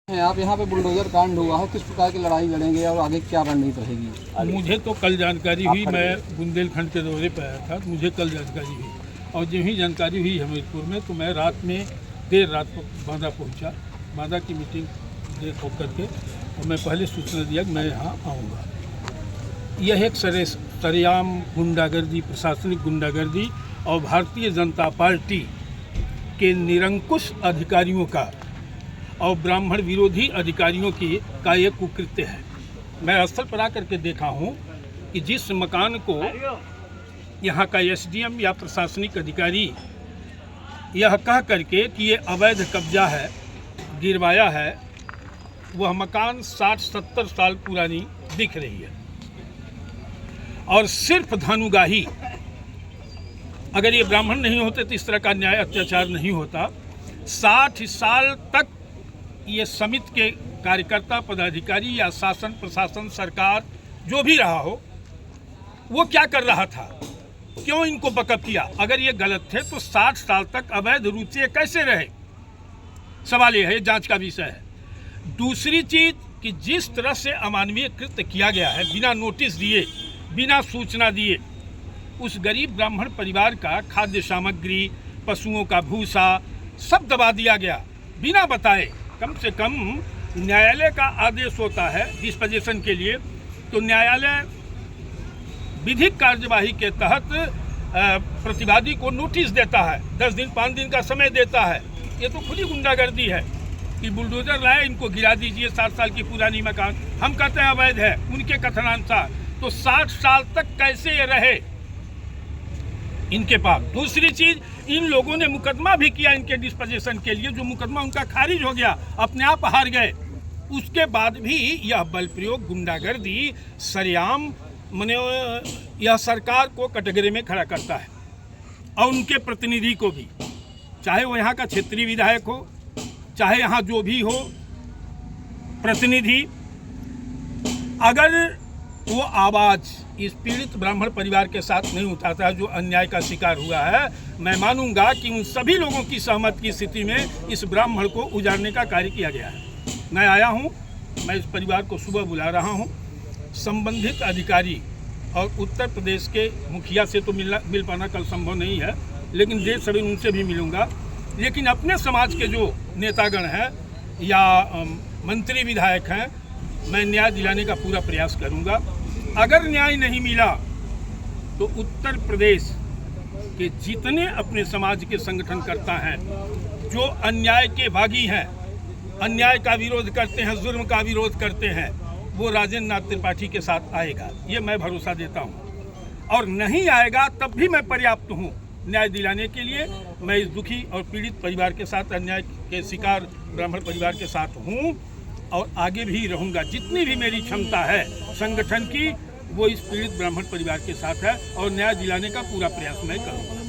आप यहाँ पे बुलडोजर कांड हुआ है, किस प्रकार की लड़ाई लड़ेंगे और आगे क्या रणनीति रहेगी? मुझे तो कल जानकारी हुई, मैं बुंदेलखंड के दौरे पर आया था, मुझे कल जानकारी हुई और जब ही जानकारी हुई हमीरपुर में तो मैं रात में देर रात को बांदा पहुँचा। बांदा की मीटिंग देर हो करके और मैं पहले सूचना दिया कि मैं यहाँ आऊँगा। यह एक सरेआम गुंडागर्दी, प्रशासनिक गुंडागर्दी और भारतीय जनता पार्टी के निरंकुश अधिकारियों का और ब्राह्मण विरोधी अधिकारियों का ये कुकृत्य है। मैं स्थल पर आकर के देखा हूँ कि जिस मकान को यहाँ का एसडीएम या प्रशासनिक अधिकारी यह कह करके कि ये अवैध कब्जा है, गिरवाया है, वह मकान 60-70 साल पुरानी दिख रही है और सिर्फ धानुगाही। अगर ये ब्राह्मण नहीं होते तो इस तरह का न्याय अत्याचार नहीं होता। 60 साल तक ये समिति के कार्यकर्ता, पदाधिकारी या शासन प्रशासन सरकार जो भी रहा हो वो क्या कर रहा था, क्यों इनको बकअप किया? अगर ये गलत थे तो 60 साल तक अवैध रूप से कैसे रहे? सवाल ये है, जांच का विषय है। दूसरी चीज कि जिस तरह से अमानवीय कृत्य किया गया है, बिना नोटिस दिए, बिना सूचना दिए, उस गरीब ब्राह्मण परिवार का खाद्य सामग्री, पशुओं का भूसा सब दबा दिया गया बिना बताए। कम से कम न्यायालय का आदेश होता है डिस्पोजिशन के लिए, तो न्यायालय विधिक कार्यवाही के तहत प्रतिवादी को नोटिस देता है, 10 दिन 5 दिन का समय देता है। ये तो खुली गुंडागर्दी है कि बुलडोजर लाए, इनको गिरा दीजिए 60 साल की पुरानी मकान। हम कहते हैं अवैध है, उनके कथनानुसार तो 60 साल तक कैसे ये रहे इनके पास? दूसरी चीज, इन लोगों ने मुकदमा भी किया इनके डिस्पोजिशन के लिए, जो मुकदमा उनका खारिज हो गया, अपने आप हार गए। उसके बाद भी यह बल प्रयोग, गुंडागर्दी सरेआम मने यह सरकार को कटघरे में खड़ा करता है और उनके प्रतिनिधि को भी, चाहे वो यहाँ का क्षेत्रीय विधायक हो, चाहे यहाँ जो भी हो प्रतिनिधि, अगर वो आवाज़ इस पीड़ित ब्राह्मण परिवार के साथ नहीं उठाता है जो अन्याय का शिकार हुआ है, मैं मानूंगा कि उन सभी लोगों की सहमत की स्थिति में इस ब्राह्मण को उजाड़ने का कार्य किया गया है। मैं आया हूं, मैं इस परिवार को सुबह बुला रहा हूं। संबंधित अधिकारी और उत्तर प्रदेश के मुखिया से तो मिल पाना कल संभव नहीं है, लेकिन देर सवेर उनसे भी मिलूंगा। लेकिन अपने समाज के जो नेतागण हैं या मंत्री विधायक हैं, मैं न्याय दिलाने का पूरा प्रयास करूंगा। अगर न्याय नहीं मिला तो उत्तर प्रदेश के जितने अपने समाज के संगठन करता हैं, जो अन्याय के भागी हैं, अन्याय का विरोध करते हैं, जुर्म का विरोध करते हैं, वो राजेंद्र नाथ त्रिपाठी के साथ आएगा, ये मैं भरोसा देता हूं। और नहीं आएगा तब भी मैं पर्याप्त हूं न्याय दिलाने के लिए। मैं इस दुखी और पीड़ित परिवार के साथ, अन्याय के शिकार ब्राह्मण परिवार के साथ हूं और आगे भी रहूंगा। जितनी भी मेरी क्षमता है संगठन की, वो इस पीड़ित ब्राह्मण परिवार के साथ है और न्याय दिलाने का पूरा प्रयास मैं करूंगा।